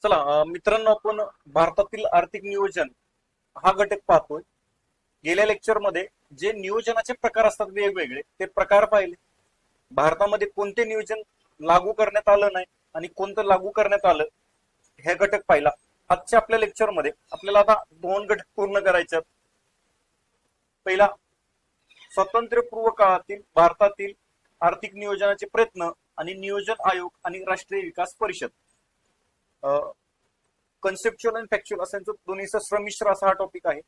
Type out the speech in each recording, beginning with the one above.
चला मित्रांनो, आपण भारतातील आर्थिक नियोजन हा घटक पाहतोय. गेल्या लेक्चर मध्ये जे नियोजनाचे प्रकार असतात वेगवेगळे ते प्रकार पाहिले. भारतामध्ये कोणते नियोजन लागू करण्यात आलं नाही आणि कोणतं लागू करण्यात आलं हे घटक पाहिला. आजच्या आपल्या लेक्चर मध्ये आपल्याला आता दोन घटक पूर्ण करायचे आहेत. पहिला, स्वातंत्र्यपूर्व काळातील भारतातील आर्थिक नियोजनाचे प्रयत्न आणि नियोजन आयोग आणि राष्ट्रीय विकास परिषद. कन्सेप्च्युअल आणि फॅक्च्युअल असं दोन्हीचा संमिश्र असा हा टॉपिक आहे.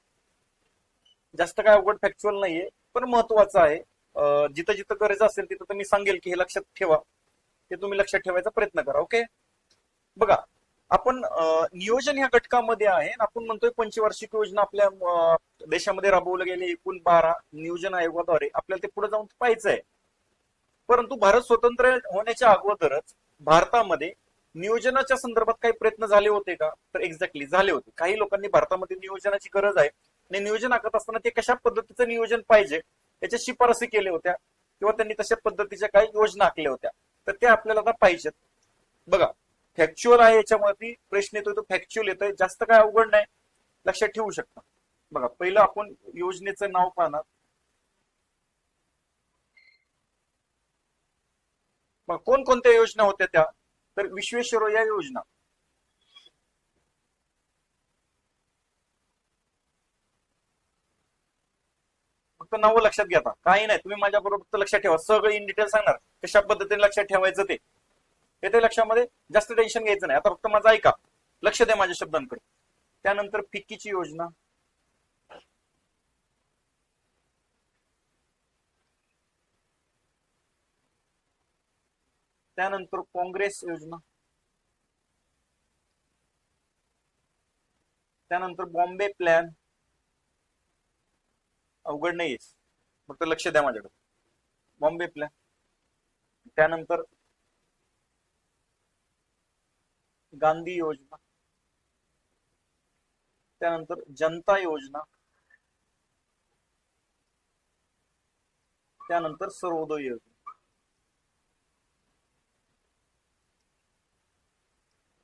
जास्त काय अवघड फॅक्च्युअल नाहीये, पण महत्वाचं आहे. जिथं जिथं गरज असेल तिथं तर मी सांगेल की हे लक्षात ठेवा, ते तुम्ही लक्षात ठेवायचा प्रयत्न करा. ओके, बघा, आपण नियोजन ह्या घटकामध्ये आहे. आपण म्हणतोय पंचवार्षिक योजना आपल्या देशामध्ये राबवल्या गेले एकूण 12 नियोजन आयोगाद्वारे आपल्याला ते पुढे जाऊन पाहायचं आहे. परंतु भारत स्वतंत्र होण्याच्या अगोदरच भारतामध्ये नियोजनाच्या संदर्भात काही प्रयत्न झाले होते का? तर एक्झॅक्टली झाले होते. काही लोकांनी भारतामध्ये नियोजनाची गरज आहे आणि नियोजन आखत असताना ते कशा पद्धतीचं नियोजन पाहिजे याच्या शिफारसी केल्या होत्या किंवा त्यांनी तशा पद्धतीच्या काही योजना आखल्या होत्या. तर त्या आपल्याला आता पाहिजेत. बघा, फॅक्च्युअल आहे याच्यामध्ये प्रश्न येतोय तो फॅक्च्युअल येतोय, जास्त काय अवघड नाही, लक्षात ठेवू शकता. बघा, पहिलं आपण योजनेचं नाव पाहणार. कोणकोणत्या योजना होत्या त्या? तर विश्वेश्वरय्या योजना, फक्त नावं लक्षात घ्या. काही नाही, तुम्ही माझ्या बरोबर लक्षात ठेवा, सगळं इन डिटेल सांगणार कशा पद्धतीने लक्षात ठेवायचं ते येते लक्षामध्ये. जास्त टेन्शन घ्यायचं नाही. आता फक्त माझं ऐका, लक्ष द्या माझ्या शब्दांकडे. त्यानंतर फिक्कीची योजना, त्यानंतर काँग्रेस योजना, त्यानंतर बॉम्बे प्लॅन. अवघड नाहीये, फक्त लक्ष द्या माझ्याकडे. बॉम्बे प्लॅन, त्यानंतर गांधी योजना, त्यानंतर जनता योजना, त्यानंतर सर्वोदय योजना.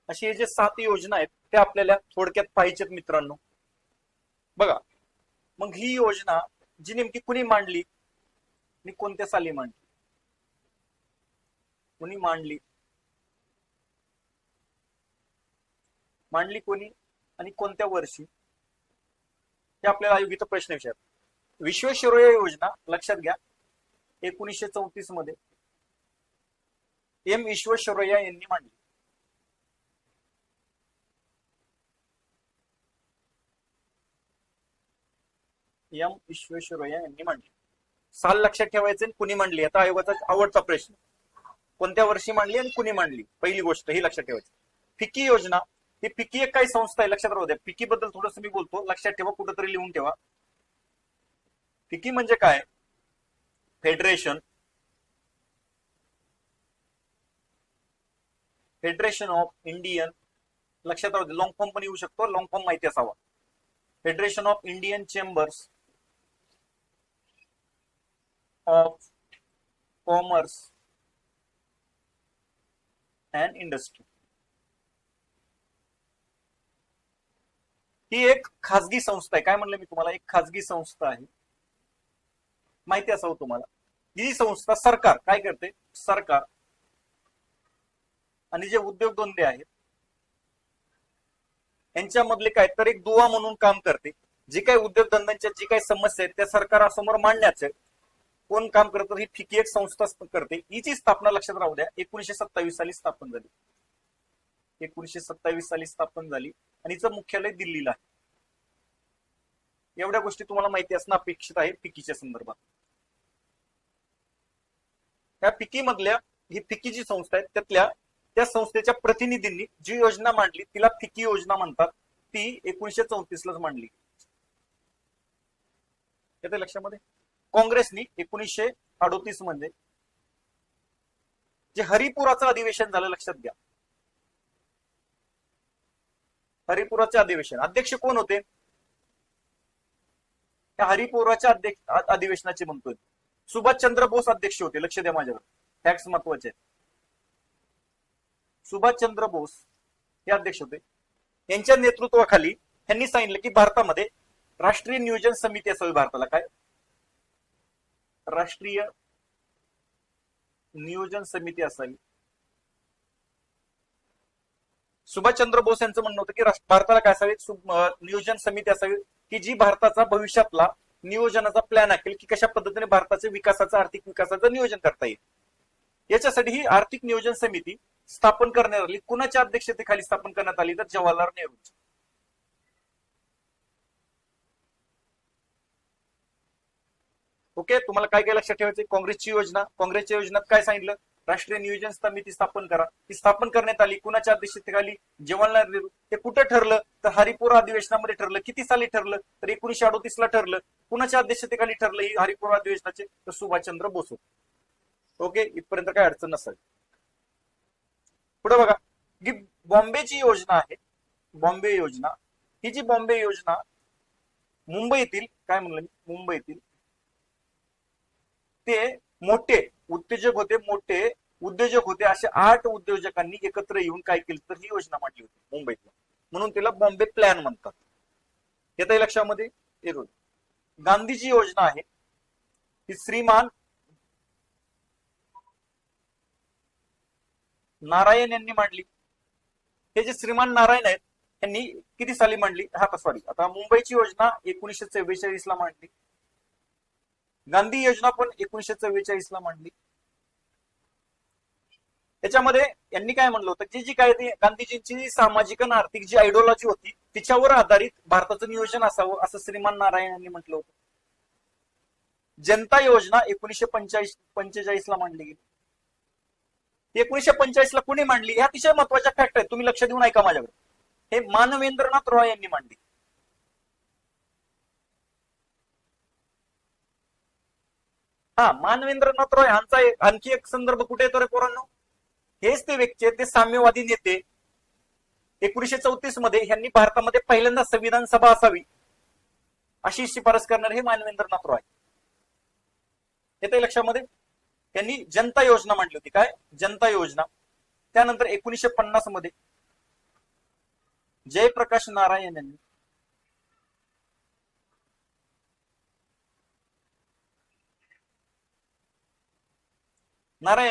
अशी हे जे 7 योजना आहेत त्या आपल्याला थोडक्यात पाहिजेत मित्रांनो. बघा, मग ही योजना जी नेमकी कुणी मांडली आणि कोणत्या साली मांडली? कुणी मांडली, मांडली कोणी आणि कोणत्या वर्षी, हे आपल्याला आयोगित प्रश्न विचारतात. विश्वेश्वरय्या योजना लक्षात घ्या, 1934 मध्ये एम विश्वेश्वरय्या यांनी मांडली. एम विश्वेश्वरय्या यांनी मांडली. साल लक्षात ठेवायचे, कुणी मांडली. आता आयोगाचा आवडता प्रश्न, कोणत्या वर्षी मांडली आणि कुणी मांडली, पहिली गोष्ट ही लक्षात ठेवायची. फिक्की योजना, ही फिक्की एक काही संस्था आहे, लक्षात राहू द्या. फिक्की बद्दल थोडंसं मी बोलतो, लक्षात ठेवा, कुठेतरी लिहून ठेवा. फिक्की म्हणजे काय? फेडरेशन फेडरेशन ऑफ इंडियन, लक्षात राहू दे, लॉंग फॉर्म पण येऊ शकतो, लॉंग फॉर्म माहिती असावा. Federation of Indian chambers of commerce and industry. ही एक खासगी संस्था आहे. काय म्हणलं मी तुम्हाला? एक खासगी संस्था आहे, माहिती असावं तुम्हाला. ही संस्था सरकार काय करते? सरकार आणि जे उद्योगधंदे आहेत यांच्यामधले काय तर एक दुवा म्हणून काम करते. जे काही उद्योगधंद्यांच्या जी काही समस्या आहेत त्या सरकारासमोर मांडण्याचे कोण काम करतं? ही फिक्की एक संस्था करते. हिची स्थापना लक्षात राहू द्या 1927 साली स्थापन झाली. 1927 साली स्थापन झाली आणि हिचं मुख्यालय दिल्लीला आहे. एवढ्या गोष्टी तुम्हाला माहिती असणं अपेक्षित आहे फिक्कीच्या संदर्भात. त्या फिक्की मधल्या, ही फिक्की जी संस्था आहे त्यातल्या त्या संस्थेच्या प्रतिनिधींनी जी योजना मांडली तिला फिक्की योजना म्हणतात. ती 1934 लाच मांडली. येते लक्षामध्ये. काँग्रेसनी 1938 मध्ये जे हरिपुराचं अधिवेशन झालं, लक्षात घ्या, हरिपुराचे अधिवेशन, अध्यक्ष कोण होते? त्या हरिपुराच्या अधिवेशनाचे म्हणतोय सुभाषचंद्र बोस अध्यक्ष होते. लक्ष द्या माझ्यावर, फॅक्ट्स महत्वाचे आहेत. सुभाषचंद्र बोस हे अध्यक्ष होते. यांच्या नेतृत्वाखाली त्यांनी सांगितलं की भारतामध्ये राष्ट्रीय नियोजन समिती असावी. भारताला काय राष्ट्रीय नियोजन समिती असावी. सुभाषचंद्र बोस यांचं म्हणणं होतं की भारताला काय असावी, नियोजन समिती असावी की जी भारताचा भविष्यातला नियोजनाचा प्लॅन आखेल की कशा पद्धतीने भारताच्या विकासाचं, आर्थिक विकासाचं नियोजन करता येईल. याच्यासाठी ही आर्थिक नियोजन समिती स्थापन करण्यात आली. कुणाच्या अध्यक्षतेखाली स्थापन करण्यात आली, तर जवाहरलाल नेहरू. ओके, तुम्हाला काय काय लक्षात ठेवायचं, काँग्रेसची योजना, काँग्रेसच्या योजनेत काय सांगितलं, राष्ट्रीय नियोजन समिती स्थापन करा. ती स्थापन करण्यात आली कुणाच्या अध्यक्षतेखाली, जवाहरलाल नेहरू. ते कुठं ठरलं, तर हरिपूर अधिवेशनामध्ये ठरलं. किती साली ठरलं, तर 1938 ला ठरलं. कुणाच्या अध्यक्षतेखाली ठरलं ही हरिपूर अधिवेशनाचे, तर सुभाषचंद्र बोस. ओके, इथपर्यंत काय अडचण नसेल. पुढे बघा, ही बॉम्बेची योजना आहे, बॉम्बे योजना. ही जी बॉम्बे योजना मुंबईतील, काय म्हणलं, मुंबईतील ते मोठे उद्योजक होते, मोठे उद्योजक होते, असे 8 उद्योजकांनी एकत्र येऊन काय केलं, तर ही योजना मांडली होती मुंबईतला. म्हणून तिला बॉम्बे प्लॅन म्हणतात. येतं लक्षामध्ये येतो. गांधीची योजना आहे ही श्रीमान नारायण यांनी मांडली. हे जे श्रीमान नारायण आहेत यांनी किती साली मांडली, आता मुंबईची योजना 1944 ला मांडली. गांधी योजना पण 1944 ला मांडली. त्याच्यामध्ये यांनी काय म्हणलं होतं की जी काय ती गांधीजींची सामाजिक आणि आर्थिक जी आयडिओलॉजी होती तिच्यावर आधारित भारताचं नियोजन असावं, असं श्रीमान नारायण यांनी म्हटलं होतं. जनता योजना 1945 ला मांडली गेली. 1945 ला कुणी मांडली, ह्या अतिशय महत्वाच्या फॅक्ट आहेत, तुम्ही लक्ष देऊन ऐका माझ्याकडे. हे मानवेंद्रनाथ रॉय यांनी मांडली. मानवेंद्रनाथ रॉय यांचा आणखी एक संदर्भ कुठे येतो रे पोरांनो, हेच ते व्यक्ती आहेत, ते साम्यवादी नेते. 1934 मध्ये यांनी भारतामध्ये पहिल्यांदा संविधान सभा असावी अशी शिफारस करणारे हे मानवेंद्रनाथ रॉय. येते लक्षामध्ये. त्यांनी जनता योजना मांडली होती. काय जनता योजना. त्यानंतर 1950 मध्ये जयप्रकाश नारायण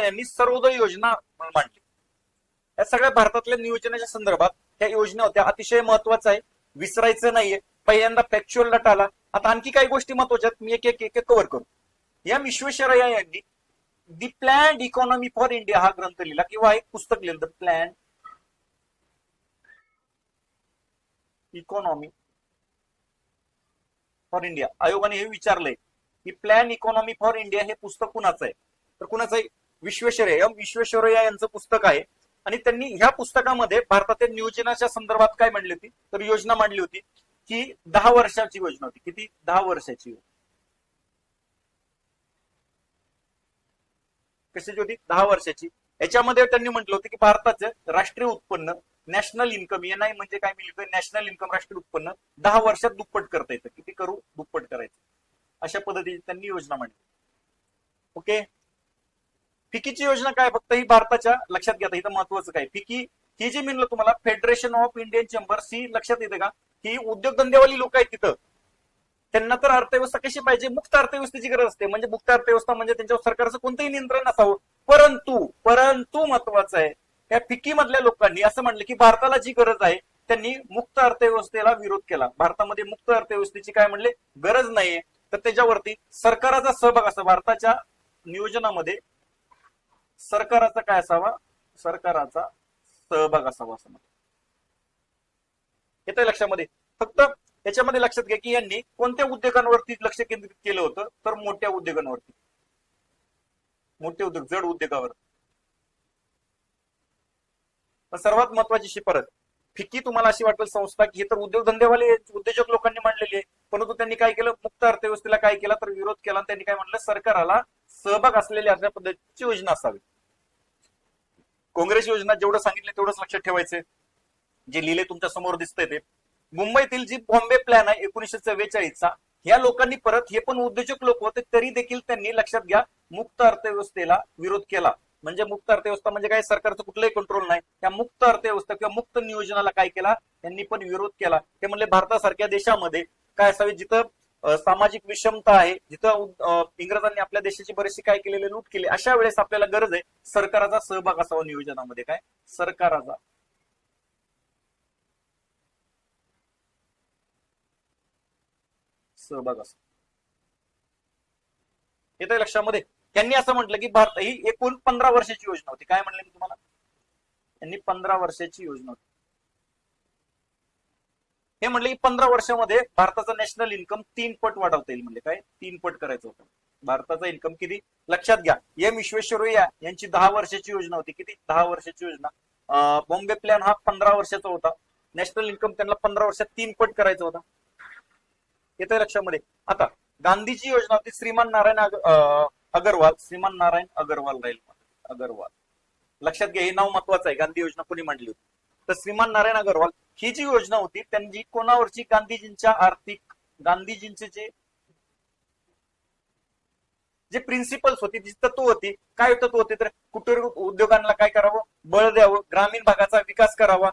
यांनी सर्वोदय योजना मांडली. या सगळ्या भारतातल्या नियोजनाच्या संदर्भात त्या योजना होत्या. अतिशय महत्वाचं आहे, विसरायचं नाहीये. पहिल्यांदा फॅक्च्युअल डट आला. आता आणखी काही गोष्टी महत्वाच्या आहेत, मी एक एक कव्हर करू. या विश्वेश्वरय्या यांनी दी प्लॅन्ड इकॉनॉमी फॉर इंडिया हा ग्रंथ लिहिला किंवा एक पुस्तक लिहिलं, the plan economy for India. आयोगाने हे विचारलंय की प्लॅन इकॉनॉमी फॉर इंडिया हे पुस्तक कुणाचं आहे, तर कुणाचं आहे, विश्वेश्वरय्या. विश्वेश्वरय्या यांचं पुस्तक आहे. आणि त्यांनी ह्या पुस्तकामध्ये भारतातील नियोजनाच्या संदर्भात काय मांडली होती, तर योजना मांडली होती की 10 वर्षाची योजना होती. किती, 10 वर्षाची. कशाची होती, 10 वर्षाची. याच्यामध्ये त्यांनी म्हटलं होतं की भारताचं राष्ट्रीय उत्पन्न, नॅशनल इन्कम, एनआय म्हणजे काय मिळतं, नॅशनल इन्कम, राष्ट्रीय उत्पन्न 10 वर्षात दुप्पट करता येतं. किती करू, दुप्पट करायचं. अशा पद्धतीने त्यांनी योजना मांडली. ओके. फिकीची योजना काय, फक्त ही भारताच्या, लक्षात घ्या इथं महत्वाचं काय, फिकी ही जी म्हणलं तुम्हाला फेडरेशन ऑफ इंडियन चेंबर्स, ही लक्षात येते का, ही उद्योगधंदेवाली लोक आहेत तिथं. त्यांना तर अर्थव्यवस्था कशी पाहिजे, मुक्त अर्थव्यवस्थेची गरज असते. म्हणजे मुक्त अर्थव्यवस्था म्हणजे त्यांच्यावर सरकारचं कोणतंही नियंत्रण नसावं. परंतु महत्वाचं आहे, या फिकी मधल्या लोकांनी असं म्हणलं की भारताला जी गरज आहे, त्यांनी मुक्त अर्थव्यवस्थेला विरोध केला. भारतामध्ये मुक्त अर्थव्यवस्थेची काय म्हणले, गरज नाहीये. तर त्याच्यावरती सरकाराचा सहभाग असा, भारताच्या नियोजनामध्ये सरकाराचा काय असावा, सरकाराचा सहभाग असावा असं म्हणतात. येतं लक्षामध्ये. फक्त याच्यामध्ये लक्षात घ्या की यांनी कोणत्या उद्योगांवरती लक्ष केंद्रित केलं होतं, तर मोठ्या उद्योगांवरती, मोठे उद्योग, जड उद्योगावर. सर्वात महत्वाची शिफारस फिकी तुम्हाला अशी वाटेल संस्था की हे तर उद्योगधंदेवाले उद्योजक लोकांनी मांडलेली आहे, परंतु त्यांनी काय केलं, मुक्त अर्थव्यवस्थेला काय केला, तर विरोध केला. त्यांनी काय म्हटलं, सरकाराला सहभाग असलेल्या अशा पद्धतीची योजना असावी. काँग्रेस योजना जेवढं सांगितलं तेवढंच लक्षात ठेवायचं. जे लिहिले तुमच्या समोर दिसतंय ते मुंबईतील जी बॉम्बे प्लॅन आहे 1944चा, या लोकांनी परत, हे पण उद्योजक लोक होते, तरी देखील त्यांनी लक्षात घ्या मुक्त अर्थव्यवस्थेला विरोध केला. म्हणजे मुक्त अर्थव्यवस्था म्हणजे काय, सरकारचं कुठलंही कंट्रोल नाही. त्या मुक्त अर्थव्यवस्था किंवा मुक्त नियोजनाला काय केला, त्यांनी पण विरोध केला. ते म्हणले भारतासारख्या देशामध्ये काय असावे, जिथं सामाजिक विषमता आहे, जिथं इंग्रजांनी आपल्या देशाची बरीचशी काय केलेली, लूट केली, अशा वेळेस आपल्याला गरज आहे सरकाराचा सहभाग असावा नियोजनामध्ये. काय सरकाराचा सहभाग असा. येतंय लक्षामध्ये. त्यांनी असं म्हटलं की भारत ही एकूण 15 वर्षाची योजना होती. काय म्हणले मी तुम्हाला, त्यांनी 15 वर्षाची योजना होती. हे म्हणले की 15 वर्षामध्ये भारताचा नॅशनल इन्कम 3 पट वाढवता येईल. म्हणजे काय, 3 पट करायचं होतं भारताचा इन्कम. किती लक्षात घ्या, एम विश्वेश्वरय्या यांची 10 वर्षाची योजना होती. किती, 10 वर्षाची योजना. बॉम्बे प्लॅन हा 15 वर्षाचा होता. नॅशनल इन्कम त्यांना 15 वर्षात 3 पट करायचा होता. येतंय लक्षामध्ये. आता गांधीची योजना होती श्रीमान नारायण अगरवाल. श्रीमान नारायण अगरवाल राहील, अगरवाल लक्षात घ्या, हे नाव महत्वाचं आहे. गांधी योजना कोणी मांडली होती, तर श्रीमान नारायण अगरवाल. ही जी योजना होती त्यांची कोणावरची, गांधीजींच्या आर्थिक, गांधीजींचे जे जे प्रिन्सिपल्स होती, जी तत्व होती, काय तत्व होते, तर कुटीर उद्योगांना काय करावं, बळ द्यावं, ग्रामीण भागाचा विकास करावा,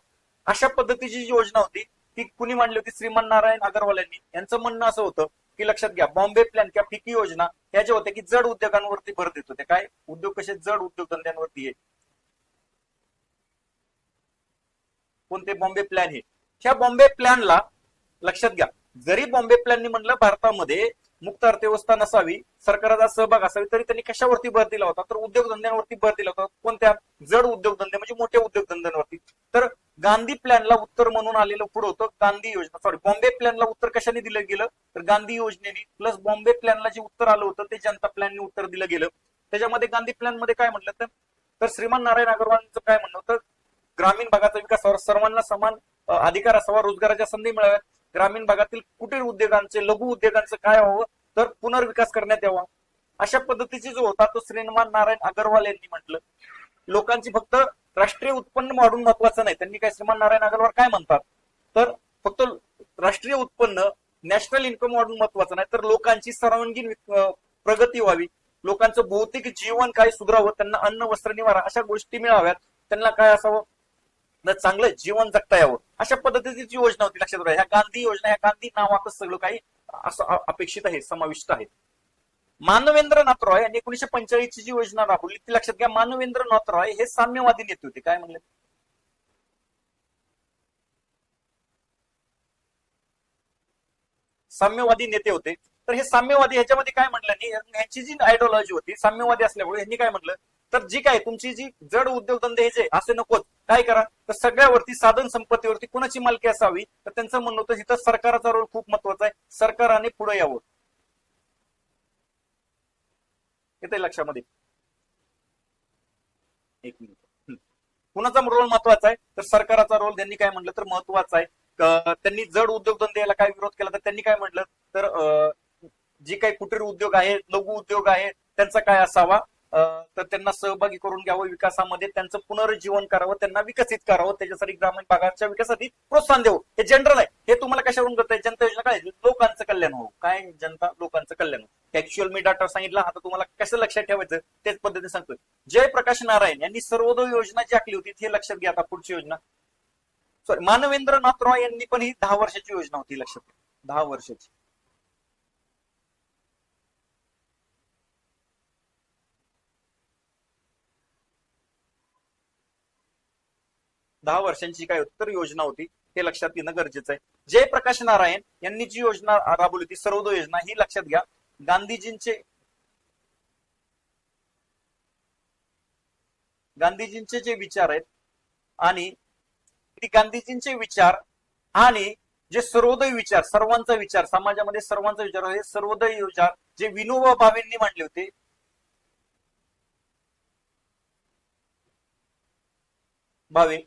अशा पद्धतीची जी योजना होती ती कुणी मांडली होती, श्रीमान नारायण अगरवाल यांनी. यांचं म्हणणं असं होतं की लक्षात घ्या, बॉम्बे प्लॅन किंवा फिकी योजना ह्या ज्या होत्या की जड उद्योगांवरती भर देत होते. काय उद्योग, कसे जड उद्योगधंद्यांवरती आहे. कोणते, बॉम्बे प्लॅन हे. ह्या बॉम्बे प्लॅनला लक्षात घ्या, जरी बॉम्बे प्लॅननी म्हणलं भारतामध्ये मुक्त अर्थव्यवस्था नसावी, सरकारचा सहभाग असावी, तरी त्यांनी कशावरती भर दिला होता, तर उद्योगधंद्यांवरती भर दिला होता. कोणत्या, जड उद्योगधंदे म्हणजे मोठ्या उद्योगधंद्यांवरती. तर गांधी प्लॅनला उत्तर म्हणून आलेलं पुढे होतं गांधी योजना, सॉरी बॉम्बे प्लॅनला उत्तर कशाने दिलं गेलं, तर गांधी योजनेने, प्लस बॉम्बे प्लॅनला जे उत्तर आलं होतं ते जनता प्लॅनने उत्तर दिलं गेलं. त्याच्यामध्ये गांधी प्लॅन मध्ये काय म्हटलं, तर श्रीमान नारायण अगरवालचं काय म्हणणं होतं, ग्रामीण भागाचा विकासावर सर्वांना समान अधिकार असावा, रोजगाराच्या संधी मिळाव्यात, ग्रामीण भागातील कुटीर उद्योगांचे, लघु उद्योगांचं काय व्हावं, तर पुनर्विकास करण्यात यावा. अशा पद्धतीची जो होता तो श्रीमान नारायण अगरवाल यांनी म्हटलं. लोकांची फक्त राष्ट्रीय उत्पन्न वाढून महत्वाचं नाही. त्यांनी काय, श्रीमान नारायण अगरवाल काय म्हणतात, तर फक्त राष्ट्रीय उत्पन्न, नॅशनल इन्कम वाढून महत्वाचं नाही, तर लोकांची सर्वांगीण प्रगती व्हावी, लोकांचं भौतिक जीवन काय सुधारावं, त्यांना अन्न, वस्त्र, निवारा अशा गोष्टी मिळाव्यात, त्यांना काय असावं, चांगलं जीवन जगता यावं, अशा पद्धतीची योजना होती. लक्षात ठेवा, ह्या गांधी योजना, ह्या गांधी नावातच सगळं काही असं अपेक्षित आहे, समाविष्ट आहे. मानवेंद्रनाथ रॉय यांनी 1945 ची जी योजना राबवली ती लक्षात घ्या. मानवेंद्रनाथ रॉय हे साम्यवादी नेते होते. काय म्हणले, साम्यवादी नेते होते. तर हे साम्यवादी, ह्याच्यामध्ये काय म्हटलं, यांची जी आयडिओलॉजी होती साम्यवादी असल्यामुळे यांनी काय म्हटलं, तर जी काय तुमची जी जड उद्योगधंदे जे असे नकोत, काय करा, तर सगळ्यावरती, साधन संपत्तीवरती कुणाची मालकी असावी, तर त्यांचं म्हणणं होतं इथं सरकारचा रोल खूप महत्वाचा आहे, सरकारने पुढे यावं. येते लक्षामध्ये, एक मिनिट. कुणाचा रोल महत्वाचा आहे, तर सरकारचा रोल त्यांनी काय म्हटलं, तर महत्वाचा आहे. त्यांनी जड उद्योगधंद्याला काय विरोध केला, तर त्यांनी काय म्हटलं, तर जे काही कुटीर उद्योग आहेत, लघु उद्योग आहेत, त्यांचा काय असावा, तर त्यांना सहभागी करून घ्यावं विकासामध्ये, त्यांचं पुनरुज्जीवन करावं, त्यांना विकसित करावं, त्याच्यासाठी ग्रामीण भागाच्या विकासासाठी प्रोत्साहन द्यावं. हे जनरल आहे, हे तुम्हाला कशावरून करताय, जनता योजना काय, लोकांचं कल्याण हो, काय जनता लोकांचं कल्याण हो. ऍक्च्युअल मी डाटा सांगितला, आता तुम्हाला कसं लक्षात ठेवायचं तेच पद्धतीने सांगतोय. जयप्रकाश नारायण यांनी सर्वोदय योजना जी आखली होती हे लक्षात घ्या. आता पुढची योजना, सॉरी, मानवेंद्रनाथ रॉय यांनी पण ही 10 वर्षाची योजना होती. लक्षात घ्या, 10 वर्षाची. 10 वर्षांची काय होती, तर योजना होती, हे लक्षात घेणं गरजेचं आहे. जयप्रकाश नारायण यांनी जी योजना राबवली होती सर्वोदय योजना, ही लक्षात घ्या. गांधीजींचे जे विचार आहेत आणि गांधीजींचे विचार आणि जे सर्वोदय विचार, सर्वांचा विचार, समाजामध्ये सर्वांचा विचार, हे सर्वोदय विचार जे विनोबा भावेंनी मांडले होते. भावे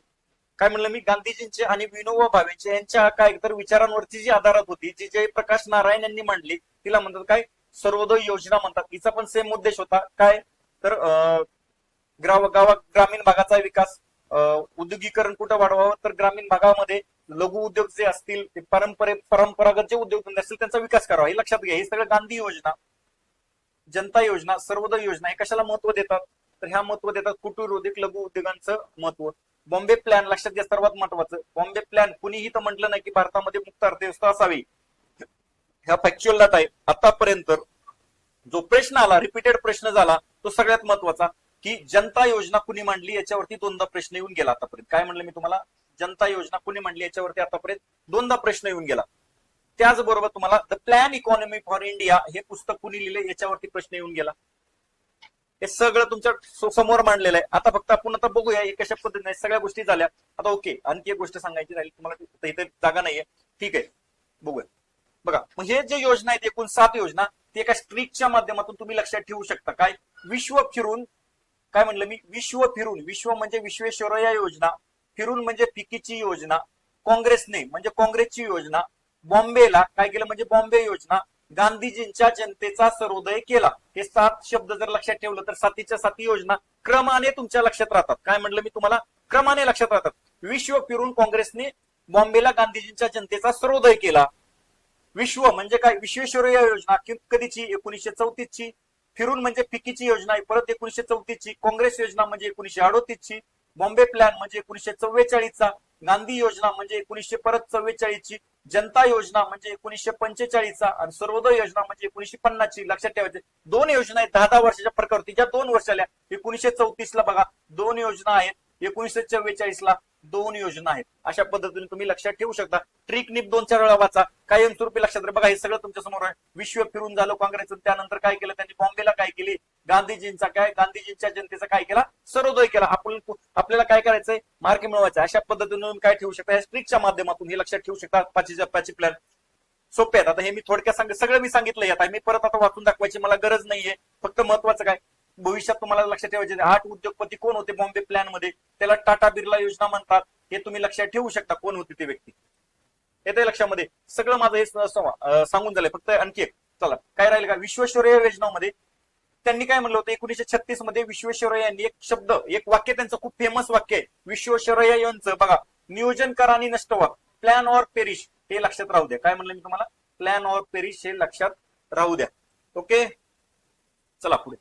काय म्हणलं मी, गांधीजींचे आणि विनोबा भावेंचे यांच्या काय तर विचारांवरती जी आधारात होती, जी जयप्रकाश नारायण यांनी मांडली, तिला म्हणतात काय, सर्वोदय योजना म्हणतात. हिचा पण सेम उद्देश होता, काय तर ग्रामीण भागाचा विकास, उद्योगीकरण कुठं वाढवावं, तर ग्रामीण भागामध्ये लघु उद्योग जे असतील, ते परंपरागत जे उद्योगधंदे असतील त्यांचा विकास करावा. हे लक्षात घ्या. हे सगळं गांधी योजना, जनता योजना, सर्वोदय योजना हे कशाला महत्व देतात, तर ह्या महत्व देतात कुटीर उद्योग लघु उद्योगांचं महत्व. बॉम्बे प्लॅन लक्षात घ्या सर्वात महत्वाचं. बॉम्बे प्लॅन कुणीही तर म्हटलं नाही की भारतामध्ये मुक्त अर्थव्यवस्था असावी. ह्या फॅक्च्युअल डाटा आहे. आतापर्यंत जो प्रश्न आला, रिपीटेड प्रश्न झाला, तो सगळ्यात महत्वाचा की जनता योजना कुणी मांडली, याच्यावरती दोनदा प्रश्न येऊन गेला आतापर्यंत. काय म्हणलं मी तुम्हाला, जनता योजना कुणी मांडली याच्यावरती आतापर्यंत दोनदा प्रश्न येऊन गेला. त्याचबरोबर तुम्हाला the plan economy for India हे पुस्तक कुणी लिहिले याच्यावरती प्रश्न येऊन गेला. हे सगळं तुमच्या समोर मांडलेलं आहे. आता फक्त आपण आता बघूया कशा पद्धतीने सगळ्या गोष्टी झाल्या. आता ओके, आणखी एक गोष्ट सांगायची राहील तुम्हाला, इथे जागा नाहीये, ठीक आहे, बघूया. बघा, मग हे जे योजना आहेत एकूण 7 योजना, ते एका स्ट्रिकच्या माध्यमातून तुम्ही लक्षात ठेवू शकता. काय, विश्व फिरून, काय म्हणलं मी, विश्व फिरून, विश्व म्हणजे विश्वेश्वरय्या योजना, फिरून म्हणजे फिकीची योजना, काँग्रेसने म्हणजे काँग्रेसची योजना, बॉम्बेला काय केलं म्हणजे बॉम्बे योजना, गांधीजींच्या जनतेचा सर्वोदय केला. हे 7 शब्द जर लक्षात ठेवलं तर 7च्या 7 योजना क्रमाने तुमच्या लक्षात राहतात. काय म्हटलं मी तुम्हाला, क्रमाने लक्षात राहतात. विश्व फिरून काँग्रेसने बॉम्बेला गांधीजींच्या जनतेचा सर्वोदय केला. विश्व म्हणजे काय, विश्वेश्वरय्या योजना कधीची, 1934 ची. फिरून म्हणजे फिकीची योजना आहे परत 1934 ची. काँग्रेस योजना म्हणजे 1938 ची. बॉम्बे प्लॅन म्हणजे 1944 चा. गांधी योजना म्हणजे 1944 ची. जनता योजना म्हणजे 1945 चा. आणि सर्वोदय योजना म्हणजे 1950 ची. लक्षात ठेवायचे, 2 योजना आहेत 10-10 वर्षाच्या प्रकारावरती. ज्या 2 वर्षाल्या, 1934 ला बघा 2 योजना आहेत, 1944 ला 2 योजना आहेत. अशा पद्धतीने तुम्ही लक्षात ठेवू शकता. ट्रिक निप 2-4 वेळा वाचा, कायमस्वरूपी लक्षात राहा. बघा, हे सगळं तुमच्या समोर आहे. विश्व फिरून झालं काँग्रेसचं, त्यानंतर काय केलं त्यांनी, बॉम्बेला काय केली, गांधीजींचा काय, गांधीजींच्या जनतेचा काय केला, सर्वोदय केला. आपल्याला काय करायचंय, मार्क मिळवायचा. अशा पद्धतीने काय ठेवू शकता, या स्ट्रिकच्या माध्यमातून हे लक्षात ठेवू शकता. 5 प्लॅन सोपे आहेत. आता हे मी थोडक्यात सगळं मी सांगितलंय. आता मी परत आता वाचून दाखवायची मला गरज नाहीये. फक्त महत्वाचं काय, भविष्यात तुम्हाला लक्षात ठेवायचे 8 उद्योगपती कोण होते बॉम्बे प्लॅन मध्ये, त्याला टाटा बिर्ला योजना म्हणतात. हे तुम्ही लक्षात ठेवू शकता कोण होती ते व्यक्ती. येते लक्षामध्ये. सगळं माझं हे सांगून झालंय. फक्त आणखी एक, चला काय राहील का, विश्वेश्वरय्या योजनामध्ये त्यांनी काय म्हणलं होतं, 1936 मध्ये विश्वेश्वरय्या यांनी एक शब्द, एक वाक्य त्यांचं खूप फेमस वाक्य आहे. विश्वेश्वरय्या यांचं बघा, नियोजन करा आणि नष्ट व्हा, प्लॅन ऑर पेरिश, हे लक्षात राहू द्या. काय म्हणलं मी तुम्हाला, प्लॅन ऑर पेरिश हे लक्षात राहू द्या. ओके, चला पुढे.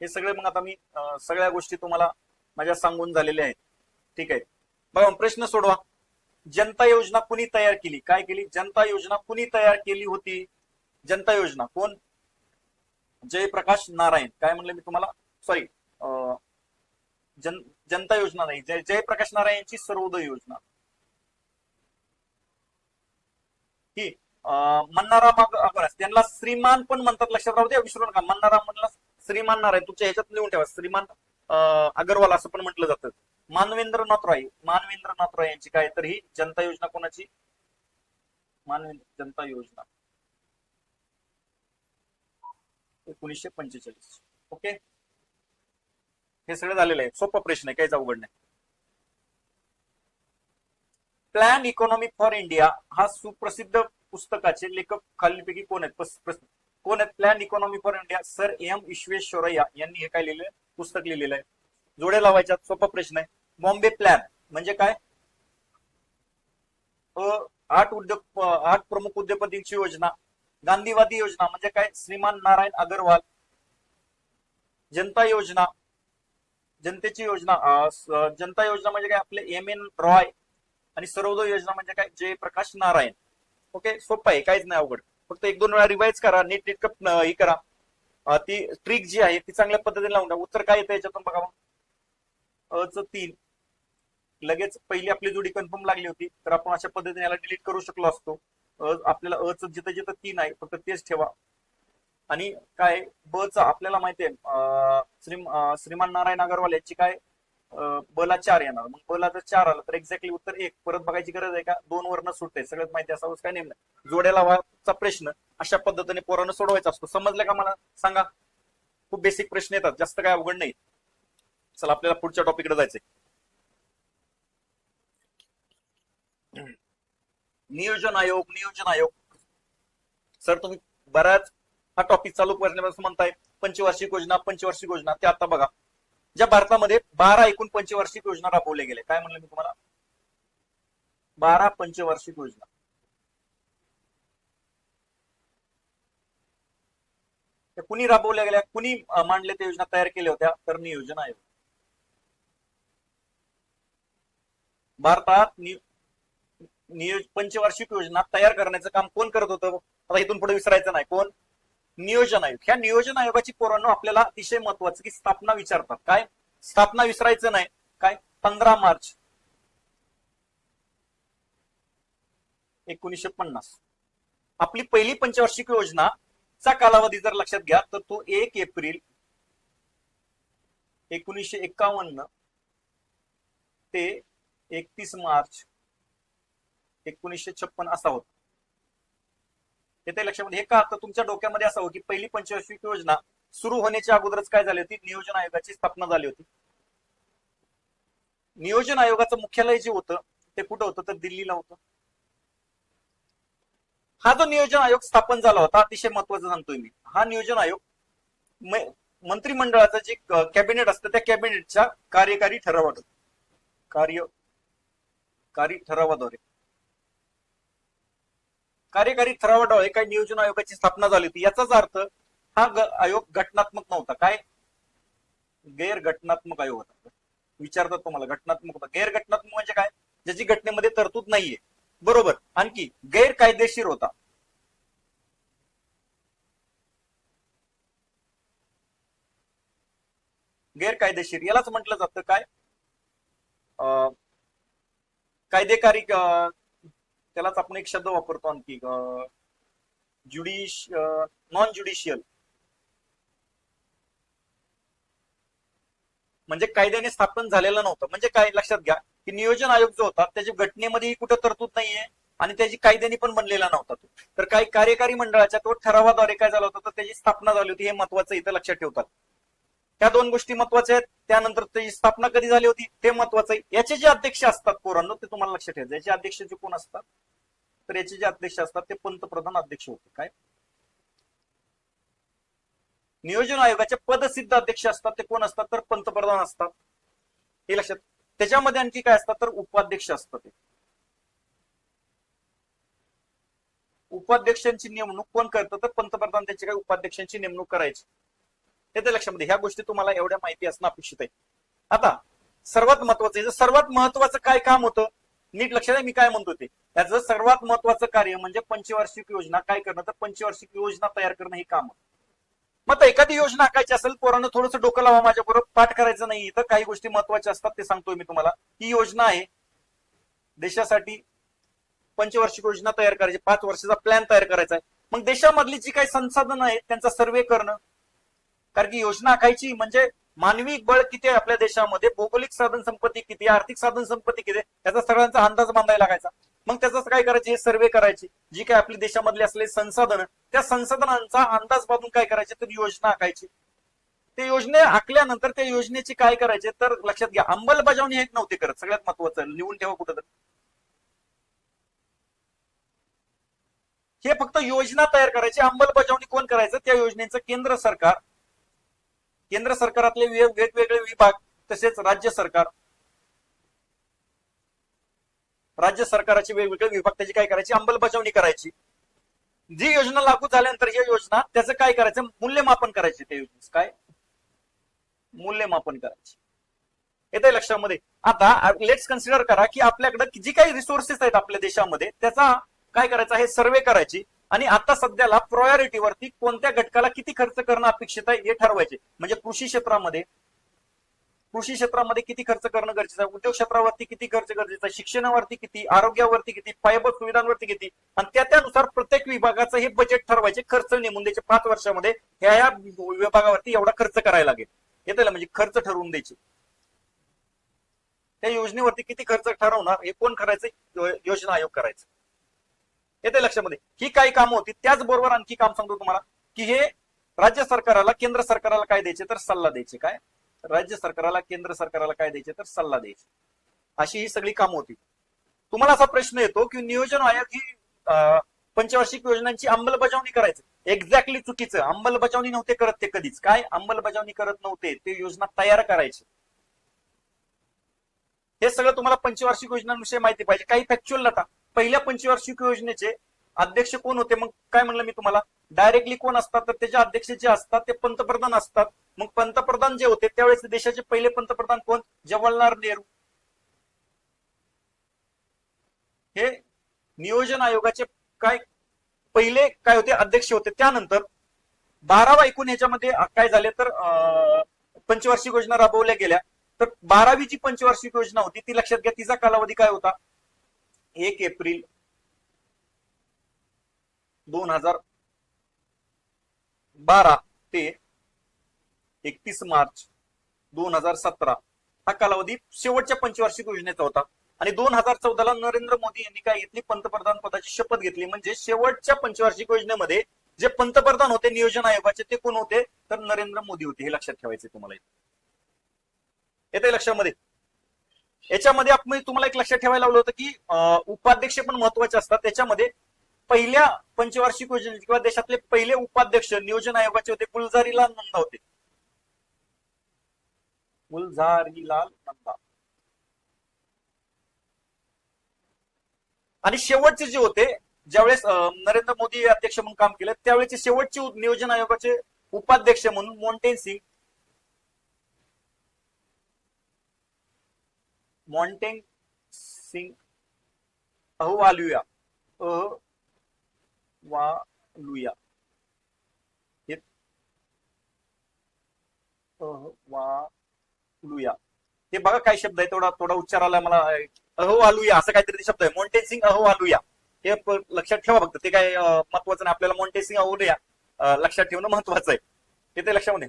हे सगळे मग आता मी सगळ्या गोष्टी तुम्हाला माझ्या सांगून झालेल्या आहेत. ठीक आहे, बघा प्रश्न सोडवा. जनता योजना कुणी तयार केली, काय केली, जनता योजना कुणी तयार केली होती. जनता योजना कोण, जयप्रकाश नारायण. काय म्हणलं मी तुम्हाला, सॉरी, जनता योजना नाही, जयप्रकाश नारायणची सर्वोदय योजना ही. मन्नाराम अगरवाल, त्यांना श्रीमान पण म्हणतात, लक्षात राहू द्या, विसरू नका. मन्नाराम म्हणला श्रीमान नारायण, तुमच्या ह्याच्यात लिहून ठेवा, श्रीमान अगरवाल असं पण म्हटलं जातं. मानवेंद्रनाथ रॉय यांची काय, तर ही जनता योजना कोणाची, जनता योजना 1945. ओके, हे सगळं झालेलं आहे. सोपा प्रश्न आहे, काहीच अवघड नाही. प्लॅन इकॉनॉमी फॉर इंडिया हा सुप्रसिद्ध पुस्तकाचे लेखक खालीलपैकी कोण आहेत, कोण आहेत. Plan economy for India sir M Visvesvaraya यांनी हे काय लिहिलं, पुस्तक लिहिलेलं आहे. जोड्या लावायच्या, सोपा प्रश्न आहे. बॉम्बे प्लॅन म्हणजे काय, 8 प्रमुख उद्योगपतींची योजना. गांधीवादी योजना म्हणजे काय, श्रीमान नारायण अगरवाल. जनता योजना, जनतेची योजना, जनता योजना म्हणजे काय आपले एम रॉय. आणि सर्वोदय योजना म्हणजे काय, जयप्रकाश नारायण. ओके, सोपं आहे, काहीच नाही अवघड. फक्त 1-2 वेळा रिवाइज करा, नीट हे करा. ती ट्रिक जी आहे ती चांगल्या पद्धतीने लावून द्या. उत्तर काय येतं याच्यातून बघा. च 3 लगेच पहिली आपली जोडी कन्फर्म लागली होती, तर आपण अशा पद्धतीने याला डिलीट करू शकलो असतो. आपल्याला च जिथं जिथं 3 आहे फक्त तेच ठेवा. आणि काय ब चा आपल्याला माहिती आहे, श्रीमान नारायण अगरवाल याची काय, ब ला 4 येणार. मग ब ला जर 4 आलं तर एक्झॅक्टली उत्तर 1. परत बघायची गरज आहे का, 2 वरनं सुटते, सगळ्यात माहिती असावं काय नेमलं. जोड्या लावाचा प्रश्न अशा पद्धतीने पोरानं सोडवायचा असतो. समजलं का मला सांगा. खूप बेसिक प्रश्न येतात, जास्त काय अवघड नाही. चला आपल्याला पुढच्या टॉपिककडे जायचंय. नियोजन आयोग. सर तुम्ही बऱ्याच हा टॉपिक चालू करण्यापासून म्हणताय पंचवार्षिक योजना. ते आता बघा, ज्या भारतामध्ये 12 एकूण पंचवार्षिक योजना राबवल्या गेल्या. काय म्हणलं मी तुम्हाला, 12 पंचवार्षिक योजना. त्या कुणी राबवल्या गेल्या, कुणी मांडले त्या योजना, तयार केल्या होत्या? तर नियोजन आयोग. भारतात पंचवार्षिक योजना तयार करण्याचं काम कोण करत होतं? आता इथून पुढे विसरायचं नाही. कोण? नियोजन आयोग. ह्या नियोजन आयोगाची पोरांनो आपल्याला अतिशय महत्वाचं की स्थापना विचारतात. काय स्थापना? विसरायचं नाही. काय? 15 मार्च 1950. आपली पहिली पंचवार्षिक योजना चा कालावधी जर लक्षात घ्या तर तो 1 एप्रिल 1951 ते 31 मार्च 1956 असा होता. येते लक्षामध्ये. हे का? तर तुमच्या डोक्यामध्ये असं हो की पहिली पंचवार्षिक योजना सुरू होण्याच्या अगोदरच काय झाली होती? नियोजन आयोगाची स्थापना झाली होती. नियोजन आयोगाचं मुख्यालय जे होतं ते कुठं होतं? तर दिल्लीला होतं. हा जो नियोजन आयोग स्थापन झाला होता, अतिशय महत्वाचं सांगतोय मी, हा नियोजन आयोग मंत्रिमंडळाचं जे कॅबिनेट असतं त्या कॅबिनेटच्या कार्यकारी ठरावाद्वारे काही नियोजन आयोगाची स्थापना झाली होती. याचाच अर्थ हा आयोग घटनात्मक नव्हता. काय? गैर घटनात्मक आयोग होता. विचारतात तुम्हाला, घटनात्मक होता, गैर घटनात्मक म्हणजे काय? ज्याची घटनेमध्ये तरतूद नाहीये. बरोबर. आणखी गैरकायदेशीर होता. गैरकायदेशीर यालाच म्हटलं जातं काय? कायदेकारी, त्यालाच आपण एक शब्द वापरतो आणखी, नॉन ज्युडिशियल, म्हणजे कायद्याने स्थापन झालेला नव्हतं. म्हणजे काय? लक्षात घ्या की नियोजन आयोग जो होता त्याची घटनेमध्ये कुठं तरतूद नाहीये आणि त्याची कायद्याने पण बनलेला नव्हता तो. तर काही कार्यकारी मंडळाच्या तो ठरावाद्वारे काय झालं होतं? तर त्याची स्थापना झाली होती. हे महत्वाचं इथं लक्षात ठेवतात. त्या दोन गोष्टी महत्वाच्या आहेत. त्यानंतर त्याची स्थापना कधी झाली होती ते महत्वाचं आहे. याचे जे अध्यक्ष असतात पोरांनो ते तुम्हाला लक्षात ठेवायचं. याचे अध्यक्ष जे कोण असतात? तर याचे जे अध्यक्ष असतात ते पंतप्रधान अध्यक्ष होते. काय? नियोजन आयोगाचे पदसिद्ध अध्यक्ष असतात ते कोण असतात? तर पंतप्रधान असतात. हे लक्षात. त्याच्यामध्ये आणखी काय असतात? तर उपाध्यक्ष असतात. उपाध्यक्षांची नेमणूक कोण करतं? तर पंतप्रधान त्यांची काही उपाध्यक्षांची नेमणूक करायची. येते लक्षामध्ये. ह्या गोष्टी तुम्हाला एवढ्या माहिती असणं अपेक्षित आहे. आता सर्वात महत्वाचं, सर्वात महत्वाचं काय काम होतं? नीट लक्षात आहे मी काय म्हणतो ते. त्याचं सर्वात महत्वाचं कार्य म्हणजे पंचवार्षिक योजना काय करणं? तर पंचवार्षिक योजना तयार करणं हे काम. मग एखादी योजना आखायची असेल, पोरांना थोडंसं डोकं लावा माझ्याबरोबर. पाठ करायचं नाही, इथं काही गोष्टी महत्वाच्या असतात ते सांगतोय मी तुम्हाला. ही योजना आहे देशासाठी पंचवार्षिक योजना तयार करायची, 5 वर्षाचा प्लॅन तयार करायचा आहे. मग देशामधली जी काही संसाधनं आहेत त्यांचा सर्वे करणं, कारण की योजना आखायची म्हणजे मानवी बळ किती आहे आपल्या देशामध्ये, भौगोलिक साधन संपत्ती किती, आर्थिक साधन संपत्ती किती, याचा सगळ्यांचा अंदाज बांधायला लागायचा. मग त्याचं काय करायचे? सर्वे करायची. जी काय आपली देशामधली असलेली संसाधनं, त्या संसाधनांचा अंदाज बांधून काय करायचे? तर योजना आखायची. ते योजने आखल्यानंतर त्या योजनेची काय करायचे? तर लक्षात घ्या, अंमलबजावणी हे नव्हते करत. सगळ्यात महत्वाचं लिहून ठेवा कुठं. हे फक्त योजना तयार करायची, अंमलबजावणी कोण करायचं? त्या योजनेचं केंद्र सरकार, केंद्र सरकारातले वेगवेगळे विभाग, तसेच राज्य सरकाराचे वेगवेगळे विभाग त्याची काय करायची? अंमलबजावणी करायची. जी योजना लागू झाल्यानंतर ही योजना त्याचं काय करायचं? मूल्यमापन करायचे. त्या योजनेचं काय? मूल्यमापन करायचे. येते लक्षामध्ये. आता लेट्स कन्सिडर करा की आपल्याकडे जी काही रिसोर्सेस आहेत आपल्या देशामध्ये त्याचा काय करायचा? हे सर्वे करायची आणि आता सध्याला प्रायोरिटीवरती कोणत्या घटकाला किती खर्च करणं अपेक्षित आहे हे ठरवायचे. म्हणजे कृषी क्षेत्रामध्ये किती खर्च करणं गरजेचं आहे, उद्योग क्षेत्रावरती किती खर्च गरजेचा आहे, शिक्षणावरती किती, आरोग्यावरती किती, पायाभूत सुविधांवरती किती, आणि त्यानुसार प्रत्येक विभागाचं हे बजेट ठरवायचे. खर्च नेमून द्यायचे 5 वर्षामध्ये ह्या विभागावरती एवढा खर्च करायला लागेल. येते म्हणजे खर्च ठरवून द्यायचे. त्या योजनेवरती किती खर्च ठरवणार हे कोण करायचं? योजना आयोग करायचं. येते लक्षामध्ये. ही काही कामं होती. त्याचबरोबर आणखी काम सांगतो तुम्हाला की हे राज्य सरकाराला केंद्र सरकाराला काय द्यायचे? तर सल्ला द्यायचे. काय? राज्य सरकाराला केंद्र सरकाराला काय द्यायचे? तर सल्ला द्यायचे. अशी ही सगळी कामं होती. तुम्हाला असा प्रश्न येतो की नियोजन आयोग ही पंचवार्षिक योजनांची अंमलबजावणी करायचं. एक्झॅक्टली चुकीचं. अंमलबजावणी नव्हते करत ते कधीच. काय? अंमलबजावणी करत नव्हते ते, योजना तयार करायची. हे सगळं तुम्हाला पंचवार्षिक योजनांविषयी माहिती पाहिजे. काही फॅक्च्युअल डाटा. पहिल्या पंचवार्षिक योजनेचे अध्यक्ष कोण होते? मग काय म्हणलं मी तुम्हाला? डायरेक्टली कोण असतात तर त्याचे अध्यक्ष जे असतात ते पंतप्रधान असतात. मग पंतप्रधान जे होते त्यावेळेस देशाचे पहिले पंतप्रधान कोण? जवाहरलाल नेहरू. हे नियोजन आयोगाचे काय पहिले काय होते? अध्यक्ष होते. त्यानंतर 12 ऐकून ह्याच्यामध्ये काय झाले तर पंचवार्षिक योजना राबवल्या गेल्या. तर 12वी जी पंचवार्षिक योजना होती ती लक्षात घ्या, तिचा कालावधी काय होता? 1 एप्रिल 2012 ते 31 मार्च 2017 हा कालावधी शेवटच्या पंचवार्षिक योजनेचा होता. आणि 2014ला नरेंद्र मोदी यांनी काय घेतली? पंतप्रधान पदाची शपथ घेतली. म्हणजे शेवटच्या पंचवार्षिक योजनेमध्ये जे पंतप्रधान होते नियोजन आयोगाचे ते कोण होते? तर नरेंद्र मोदी होते. हे लक्षात ठेवायचे तुम्हाला. येते लक्षामध्ये? याच्यामध्ये आपण तुम्हाला एक लक्षात ठेवायला लावलं होतं की उपाध्यक्ष पण महत्वाचे असतात. त्याच्यामध्ये पहिल्या पंचवार्षिक योजनेचे किंवा देशातले पहिले उपाध्यक्ष नियोजन आयोगाचे होते गुलझारीलाल नंदा होते. गुलझारीलाल नंदा. आणि शेवटचे जे होते ज्यावेळेस नरेंद्र मोदी अध्यक्ष म्हणून काम केलं त्यावेळेचे शेवटचे नियोजन आयोगाचे उपाध्यक्ष म्हणून मोन्टेन सिंग अहवालुया हे बघा काय शब्द आहे, थोडा थोडा उच्चाराला मला अहवालुया असं काहीतरी शब्द आहे. मोन्टेन सिंग अहवालुया हे लक्षात ठेवा फक्त. ते काय महत्वाचं नाही. आपल्याला मोन्टेन सिंग अहवालुया लक्षात ठेवणं महत्वाचं आहे. येते लक्षामध्ये?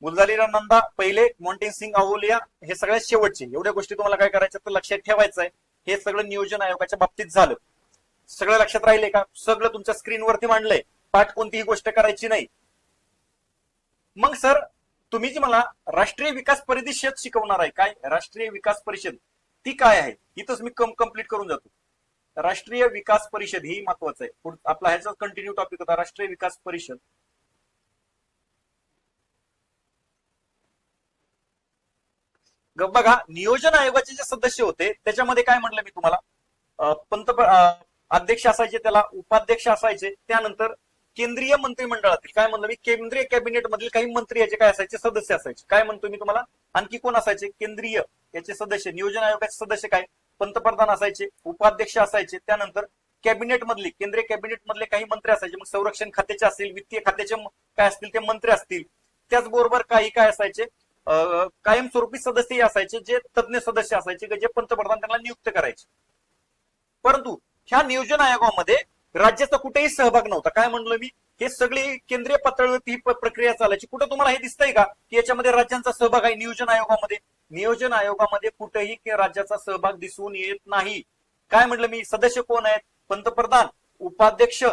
गुलझारीलाल नंदा पहिले, मोन्टेन सिंग अहलुवालिया हे सगळ्यात शेवटचे. एवढ्या गोष्टी तुम्हाला काय करायच्या तर लक्षात ठेवायचं आहे. हे सगळं नियोजन आयोगाच्या बाबतीत झालं. सगळं लक्षात राहिले का? सगळं तुमच्या स्क्रीनवरती मांडलंय. पाठ कोणतीही गोष्ट करायची नाही. मग सर तुम्ही जी मला राष्ट्रीय विकास परिषद शिकवणार आहे, काय राष्ट्रीय विकास परिषद ती काय आहे? इथंच मी कंप्लीट करून जातो. राष्ट्रीय विकास परिषद ही महत्वाचं आहे. आपला ह्याचा कंटिन्यू टॉपिक होता राष्ट्रीय विकास परिषद. बघा नियोजन आयोगाचे जे सदस्य होते त्याच्यामध्ये काय म्हणलं मी तुम्हाला? अध्यक्ष असायचे, त्याला उपाध्यक्ष असायचे. त्यानंतर केंद्रीय मंत्रिमंडळातील काय म्हणलं मी? केंद्रीय कॅबिनेट मधील काही मंत्री याचे काय असायचे? सदस्य असायचे. काय म्हणतो मी तुम्हाला? आणखी कोण असायचे? केंद्रीय याचे सदस्य. नियोजन आयोगाचे सदस्य काय? पंतप्रधान असायचे, उपाध्यक्ष असायचे. त्यानंतर कॅबिनेट मधले केंद्रीय कॅबिनेट मधले काही मंत्री असायचे. मग संरक्षण खात्याचे असतील, वित्तीय खात्याचे काय असतील ते मंत्री असतील. त्याचबरोबर काही काय असायचे? कायमस्वरूपी सदस्य असायचे, जे तज्ज्ञ सदस्य असायचे, जे पंतप्रधान त्यांना नियुक्त करायचे. परंतु ह्या नियोजन आयोगामध्ये राज्याचा कुठेही सहभाग नव्हता. काय म्हणलं मी? हे सगळी केंद्रीय पातळीवरती प्रक्रिया चालायची. कुठं तुम्हाला हे दिसतंय का की याच्यामध्ये राज्यांचा सहभाग आहे नियोजन आयोगामध्ये? नियोजन आयोगामध्ये कुठेही राज्याचा सहभाग दिसून येत नाही. काय म्हणलं मी? सदस्य कोण आहेत? पंतप्रधान, उपाध्यक्ष,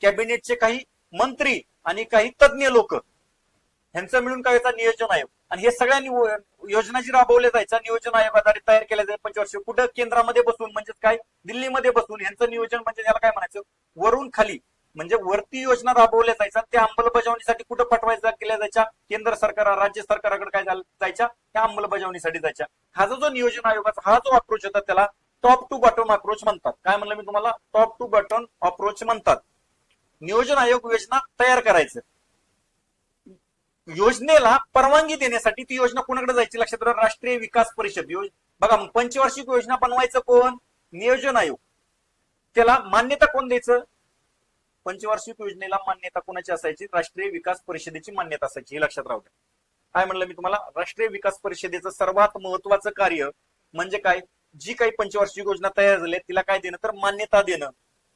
कॅबिनेटचे काही मंत्री आणि काही तज्ज्ञ लोक, ह्यांचं मिळून काय होता? नियोजन आयोग. आणि हे सगळ्या योजना जी राबवल्या जायच्या नियोजन आयोगाद्वारे तयार केल्या जायच्या पंचवार्षिक, कुठं? केंद्रामध्ये बसून, म्हणजे काय? दिल्लीमध्ये बसून. यांचं नियोजन म्हणजे याला काय म्हणायचं? वरून खाली, म्हणजे वरती योजना राबवल्या जायच्या त्या अंमलबजावणीसाठी कुठं पाठवायच्या केल्या जायच्या? केंद्र सरकार, राज्य सरकाराकडे काय जायच्या? त्या अंमलबजावणीसाठी जायच्या. हा जो नियोजन आयोगाचा हा जो अप्रोच होता त्याला टॉप टू बॉटम अप्रोच म्हणतात. काय म्हणलं मी तुम्हाला? टॉप टू बॉटम अप्रोच म्हणतात. नियोजन आयोग योजना तयार करायचं, योजनेला परवानगी देण्यासाठी ती योजना कोणाकडे जायची? लक्षात ठेवा, राष्ट्रीय विकास परिषद. बघा मग पंचवार्षिक योजना बनवायचं कोण? नियोजन आयोग. त्याला मान्यता कोण द्यायचं? पंचवार्षिक योजनेला मान्यता कोणाची असायची? राष्ट्रीय विकास परिषदेची मान्यता असायची. हे लक्षात राहू द्या. काय म्हणलं मी तुम्हाला? राष्ट्रीय विकास परिषदेचं सर्वात महत्वाचं कार्य म्हणजे काय? जी काही पंचवार्षिक योजना तयार झाली तिला काय देणं तर मान्यता देणं.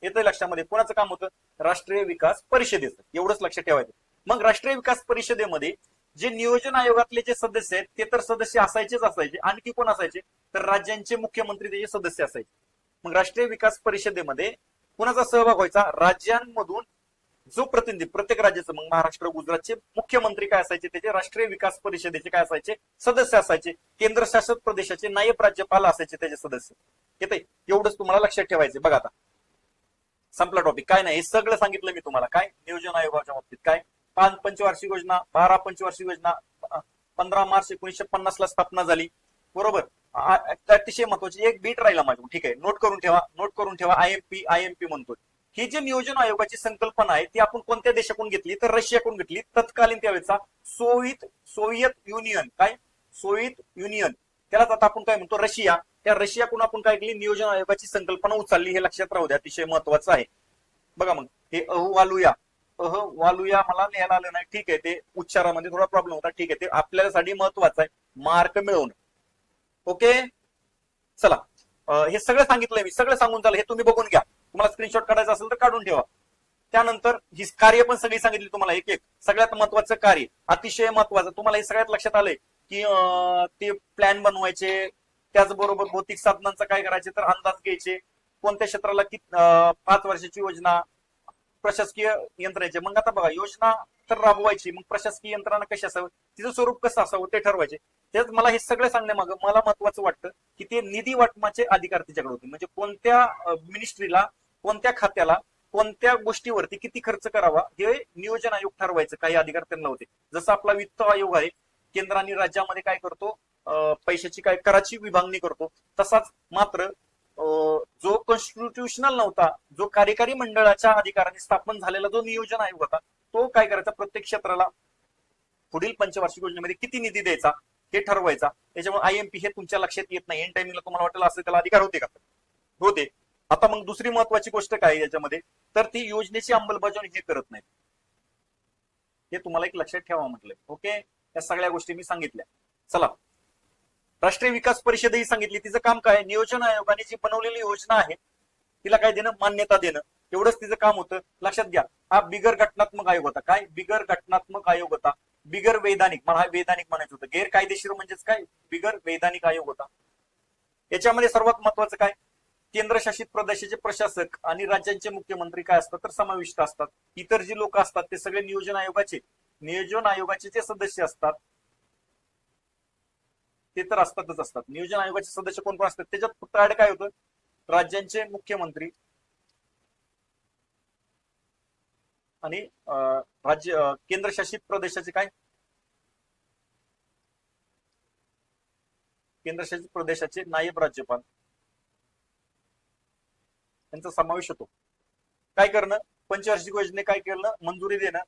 येतं लक्षामध्ये? कोणाचं काम होतं? राष्ट्रीय विकास परिषदेचं. एवढंच लक्षात ठेवायचं. मग राष्ट्रीय विकास परिषदेमध्ये जे नियोजन आयोगातले जे सदस्य आहेत ते तर सदस्य असायचेच असायचे. आणखी कोण असायचे तर राज्यांचे मुख्यमंत्री त्याचे सदस्य असायचे. मग राष्ट्रीय विकास परिषदेमध्ये कोणाचा सहभाग व्हायचा? राज्यांमधून जो प्रतिनिधी प्रत्येक राज्याचं, मग महाराष्ट्र, गुजरातचे मुख्यमंत्री काय असायचे? त्याचे राष्ट्रीय विकास परिषदेचे काय असायचे? सदस्य असायचे. केंद्रशासित प्रदेशाचे नायब राज्यपाल असायचे त्याचे सदस्य. येते एवढंच तुम्हाला लक्षात ठेवायचे. बघा आता संपला टॉपिक. काय नाही, हे सगळं सांगितलं मी तुम्हाला. काय नियोजन आयोगाच्या बाबतीत काय? 5 पंचवार्षिक योजना, 12 पंचवार्षिक योजना, 15 मार्च 1950 ला स्थापना झाली, बरोबर. अतिशय महत्वाची एक बीट राहिला माझ्या, ठीक आहे, नोट करून ठेवा, नोट करून ठेवा. आयएमपी म्हणतोय. ही जी नियोजन आयोगाची संकल्पना आहे ती आपण कोणत्या देशाकडून घेतली, तर रशियाकडून घेतली. तत्कालीन त्यावेळेचा सोव्हिएत युनियन, काय सोव्हिएत युनियन, त्यालाच आता आपण काय म्हणतो रशिया, त्या रशियाकडून आपण काय केली, नियोजन आयोगाची संकल्पना उचलली. हे लक्षात राहू द्या, अतिशय महत्वाचं आहे. बघा मग हे अहवालुया मला लिहायला आलं नाही, ठीक आहे, ते उच्चारामध्ये थोडा प्रॉब्लेम होता, ठीक आहे, ते आपल्यासाठी महत्वाचं आहे, मार्क मिळवणं. ओके, चला, हे सगळं सांगितलंय मी, सगळं सांगून झालं, हे तुम्ही बघून घ्या. तुम्हाला स्क्रीनशॉट काढायचा असेल तर काढून ठेवा. त्यानंतर ही कार्य पण सगळी सांगितली तुम्हाला, एक एक. सगळ्यात महत्वाचं कार्य, अतिशय महत्वाचं, तुम्हाला हे सगळ्यात लक्षात आलंय की ते प्लॅन बनवायचे, त्याचबरोबर भौतिक साधनांचं काय करायचे, तर अंदाज घ्यायचे, कोणत्या क्षेत्राला 5 वर्षाची योजना, प्रशासकीय यंत्रणेचे. मग आता बघा, योजना तर राबवायची, मग प्रशासकीय यंत्रणा कशी असावं, तिचं स्वरूप कसं असावं ते ठरवायचे. तेच मला हे सगळं सांगण्यामागं मला महत्वाचं वाटतं की ते निधी वाटपाचे अधिकार तिच्याकडे होते. म्हणजे कोणत्या मिनिस्ट्रीला, कोणत्या खात्याला, कोणत्या गोष्टीवरती किती खर्च करावा हे नियोजन आयोग ठरवायचं, काही अधिकार त्यांना होते. जसं आपला वित्त आयोग आहे, केंद्र आणि राज्यामध्ये काय करतो, पैशाची काय कराची विभागणी करतो, तसाच मात्र जो कॉन्स्टिट्युशनल नव्हता, जो कार्यकारी मंडळाच्या अधिकाराने स्थापन झालेला जो नियोजन आयोग होता, तो काय करायचा, प्रत्येक क्षेत्राला पुढील पंचवार्षिक योजनेमध्ये किती निधी द्यायचा हे ठरवायचा. त्याच्यामुळे आयएमपी हे तुमच्या लक्षात येत नाही, एन टाइमिंगला तुम्हाला वाटेल असं त्याला अधिकार होते का, होते. आता मग दुसरी महत्वाची गोष्ट काय याच्यामध्ये, तर ती योजनेची अंमलबजावणी हे करत नाही, हे तुम्हाला एक लक्षात ठेवा म्हटलंय. ओके, या सगळ्या गोष्टी मी सांगितल्या. चला, राष्ट्रीय विकास परिषद ही सांगितली, तिचं काम काय, नियोजन आयोगाने जी बनवलेली योजना आहे तिला काय देणं, मान्यता देणं, एवढंच तिचं काम होतं. लक्षात घ्या, हा बिगर घटनात्मक आयोग होता. काय, बिगर घटनात्मक आयोग होता, बिगर वैधानिक, मला वैधानिक म्हणायचं होतं, गैरकायदेशीर म्हणजेच काय, बिगर वैधानिक आयोग होता. याच्यामध्ये सर्वात महत्वाचं काय, केंद्रशासित प्रदेशाचे प्रशासक आणि राज्यांचे मुख्यमंत्री काय असतात, तर समाविष्ट असतात. इतर जे लोक असतात ते सगळे नियोजन आयोगाचे जे सदस्य असतात ते तर असतातच असतात. नियोजन आयोगाचे सदस्य कोण कोण असतात, त्याच्यात फक्त ऍड काय होतं, राज्यांचे मुख्यमंत्री आणि केंद्रशासित प्रदेशाचे काय, केंद्रशासित प्रदेशाचे नायब राज्यपाल यांचा समावेश होतो. काय करणं, पंचवार्षिक योजने काय करणं, मंजुरी देणं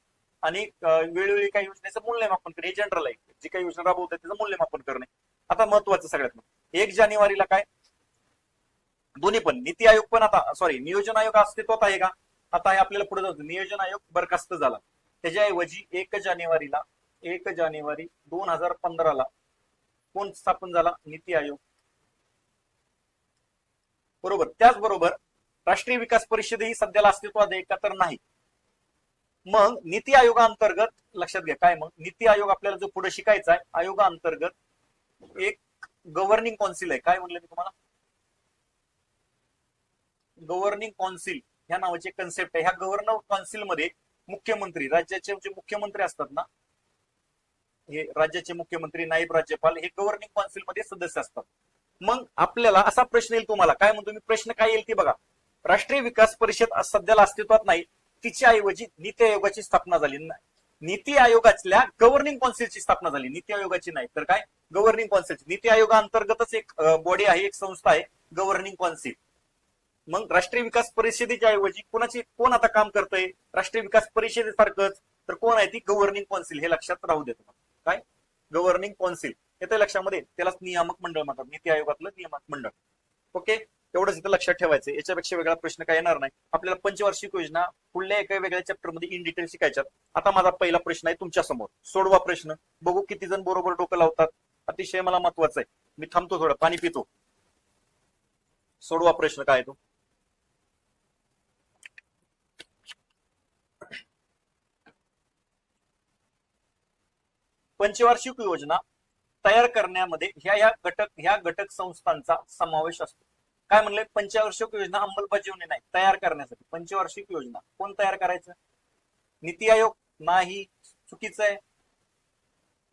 आणि वेळोवेळी काही योजनेचं मूल्यमापन करणे, हे जनरल आहे. जी काही योजना राबवतात त्याचं मूल्यमापन करणे. आता महत्वाचं सगळ्यात, 1 जानेवारीला काय, दोन्ही पण नीती आयोग पण आता नियोजन आयोग अस्तित्वात आहे का, आता हे आपल्याला पुढे जाऊ. नियोजन आयोग बरखास्त झाला, त्याच्याऐवजी 1 जानेवारी 2015ला कोण स्थापन झाला, नीती आयोग. बरोबर. त्याचबरोबर राष्ट्रीय विकास परिषद ही सध्याला अस्तित्वात आहे का, तर नाही. मग नीती आयोगाअंतर्गत लक्षात घ्या, काय मग नीती आयोग आपल्याला जो पुढे शिकायचा आहे, आयोगाअंतर्गत एक गव्हर्निंग काउन्सिल आहे. काय म्हणलं मी तुम्हाला, गव्हर्निंग काउन्सिल ह्या नावाची कन्सेप्ट आहे. ह्या गव्हर्नर काउन्सिल मध्ये मुख्यमंत्री, राज्याचे जे मुख्यमंत्री असतात ना, हे राज्याचे मुख्यमंत्री, नायब राज्यपाल, हे गव्हर्निंग काउन्सिल मध्ये सदस्य असतात. मग आपल्याला असा प्रश्न येईल, तुम्हाला काय म्हणतो मी, प्रश्न काय येईल की बघा, राष्ट्रीय विकास परिषद सध्याला अस्तित्वात नाही, तिच्या ऐवजी नीती आयोगाची स्थापना झाली. नीती आयोगातल्या गव्हर्निंग काउन्सिलची स्थापना झाली, नीती आयोगाची नाही, तर काय, गव्हर्निंग काउन्सिलची. नीती आयोगाअंतर्गतच एक बॉडी आहे, एक संस्था आहे, गव्हर्निंग काउन्सिल. मग राष्ट्रीय विकास परिषदेच्या ऐवजी कोण आता काम करतंय, राष्ट्रीय विकास परिषदेसारखंच, तर कोण आहे ती, गव्हर्निंग काउन्सिल. हे लक्षात राहू देत, काय, गव्हर्निंग काउन्सिल येतं लक्षामध्ये, त्यालाच नियामक मंडळ म्हणतात, नीती आयोगातलं नियामक मंडळ. ओके, एवढंच इथं लक्षात ठेवायचं, याच्यापेक्षा वेगळा प्रश्न काय येणार नाही. आपल्याला पंचवार्षिक योजना पुढल्या एका वेगळ्या चॅप्टरमध्ये इन डिटेल शिकायच्यात. आता माझा पहिला प्रश्न आहे तुमच्या समोर, सोडवा प्रश्न, बघू किती जण बरोबर डोकं लावतात. अतिशय मला महत्वाचं आहे, मी थांबतो, थोडं पाणी पितो. सोडवा प्रश्न काय तो, पंचवार्षिक योजना तयार करण्यामध्ये ह्या घटक संस्थांचा समावेश असतो. काय म्हणले, पंचवार्षिक योजना अंमलबजावणी नाही, तयार करण्यासाठी. पंचवार्षिक योजना कोण तयार करायचं, नीती आयोग नाही, चुकीचं आहे.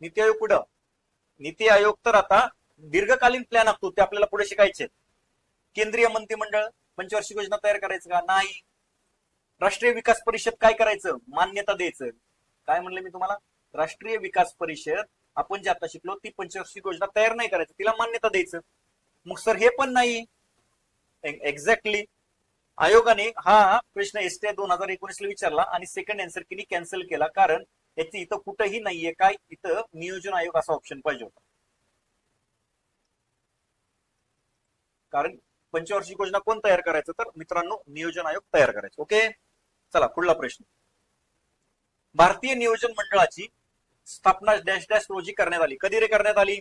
नीती आयोग कुठं, नीती आयोग तर आता दीर्घकालीन प्लॅन असतो, ते आपल्याला पुढे शिकायचे. केंद्रीय मंत्रिमंडळ पंचवार्षिक योजना तयार करायचं का, नाही. राष्ट्रीय विकास परिषद काय करायचं, मान्यता द्यायचं. काय म्हणलं मी तुम्हाला, राष्ट्रीय विकास परिषद आपण जे आता शिकलो ती पंचवार्षिक योजना तयार नाही करायचं, तिला मान्यता द्यायचं. मग सर हे पण नाही. एक्झॅक्टली आयोगाने हा प्रश्न एसटी 2019 ला विचारला आणि सेकंड आन्सर किनी कॅन्सल केला, कारण याची इथं कुठंही नाहीये काय, इथं नियोजन आयोग असा ऑप्शन पाहिजे होता. कारण पंचवार्षिक योजना कोण तयार करायचं, तर मित्रांनो नियोजन आयोग तयार करायचं. ओके, चला पुढला प्रश्न. भारतीय नियोजन मंडळाची स्थापना डॅश डॅश रोजी करण्यात आली. कधी रे करण्यात आली?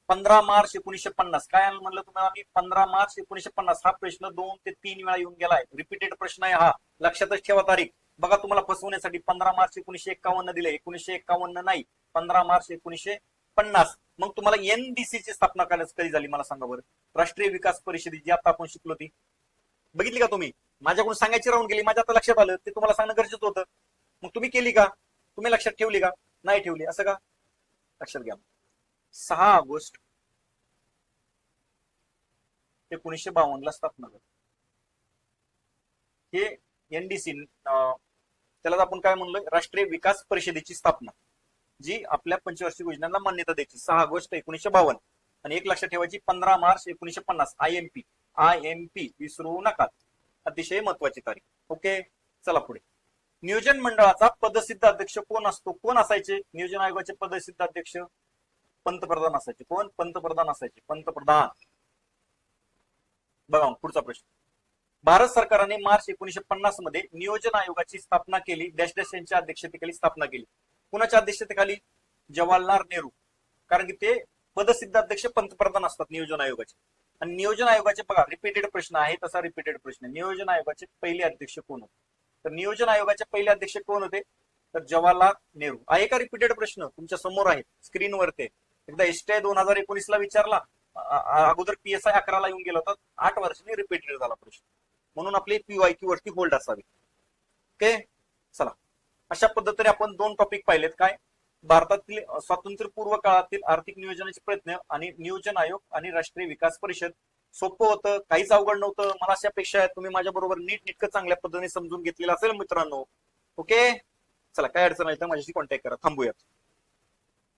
15 मार्च 1950. काय म्हणलं तुम्हाला मी? 15 मार्च 1950. हा प्रश्न 2 ते 3 वेळा येऊन गेलाय. रिपीटेड प्रश्न आहे हा, लक्षातच ठेवा तारीख. बघा तुम्हाला फसवण्यासाठी 15 मार्च 1951 दिले, 1951 नाही, 15 मार्च 1950. मग तुम्हाला एनडीसी ची स्थापना कधी झाली मला सांगा बरं. राष्ट्रीय विकास परिषदेची, जी आता आपण शिकलो ती बघितली का तुम्ही? माझ्याकडून सांगायची राहून गेली, माझ्या आता लक्षात आलं, ते तुम्हाला सांगणं गरजेचं होतं. मग तुम्ही केली का? तुम्ही लक्षात ठेवली का? नाही ठेवली. असं का? लक्षात घ्या. 6 ऑगस्ट 1952 ला स्थापना झाली. हे एनडीसी, त्याला आपण काय म्हणलोय, राष्ट्रीय विकास परिषदेची स्थापना, जी आपल्या पंचवार्षिक योजनांना मान्यता द्यायची. 6 ऑगस्ट 1952. आणि एक लक्षात ठेवायची 15 मार्च 1950. आयएमपी विसरू नका, अतिशय महत्वाची तारीख. ओके, चला पुढे. नियोजन मंडळाचा पदसिद्ध अध्यक्ष कोण असतो? कोण असायचे नियोजन आयोगाचे पदसिद्ध अध्यक्ष? पंतप्रधान असायचे. कोण? पंतप्रधान असायचे. पंतप्रधान. बघा पुढचा प्रश्न. भारत सरकारने मार्च 1950 मध्ये नियोजन आयोगाची स्थापना केली. डॅश डॅश यांच्या अध्यक्षतेखाली स्थापना केली. कुणाच्या अध्यक्षतेखाली? जवाहरलाल नेहरू. कारण की ते पदसिद्ध अध्यक्ष पंतप्रधान असतात नियोजन आयोगाचे. आणि नियोजन आयोगाचे बघा रिपीटेड प्रश्न आहे, तसा रिपीटेड प्रश्न. नियोजन आयोगाचे पहिले अध्यक्ष कोण होते? तर नियोजन आयोगाचे पहिले अध्यक्ष कोण होते? तर जवाहरलाल नेहरू. आहे का रिपीटेड प्रश्न? तुमच्या समोर आहे, स्क्रीनवरती. एकदा एसटीआय 2019 ला विचारला, अगोदर PSI 11 ला येऊन गेला होता. 8 वर्षांनी रिपीटेड झाला प्रश्न, म्हणून आपले PYQ वरती होल्ड असावे. ओके, चला. अशा पद्धतीने आपण 2 टॉपिक पाहिलेत. काय? भारतातील स्वातंत्र्यपूर्व काळातील आर्थिक नियोजनाचे प्रयत्न आणि नियोजन आयोग आणि राष्ट्रीय विकास परिषद. सोपं होतं, काहीच अवघड नव्हतं. मला अशी अपेक्षा आहे तुम्ही माझ्या बरोबर नीटनेटकं चांगल्या पद्धतीने समजून घेतलेलं असेल मित्रांनो. ओके, चला काय अडचण आहे तर माझ्याशी कॉन्टॅक्ट करा. थांबूयात.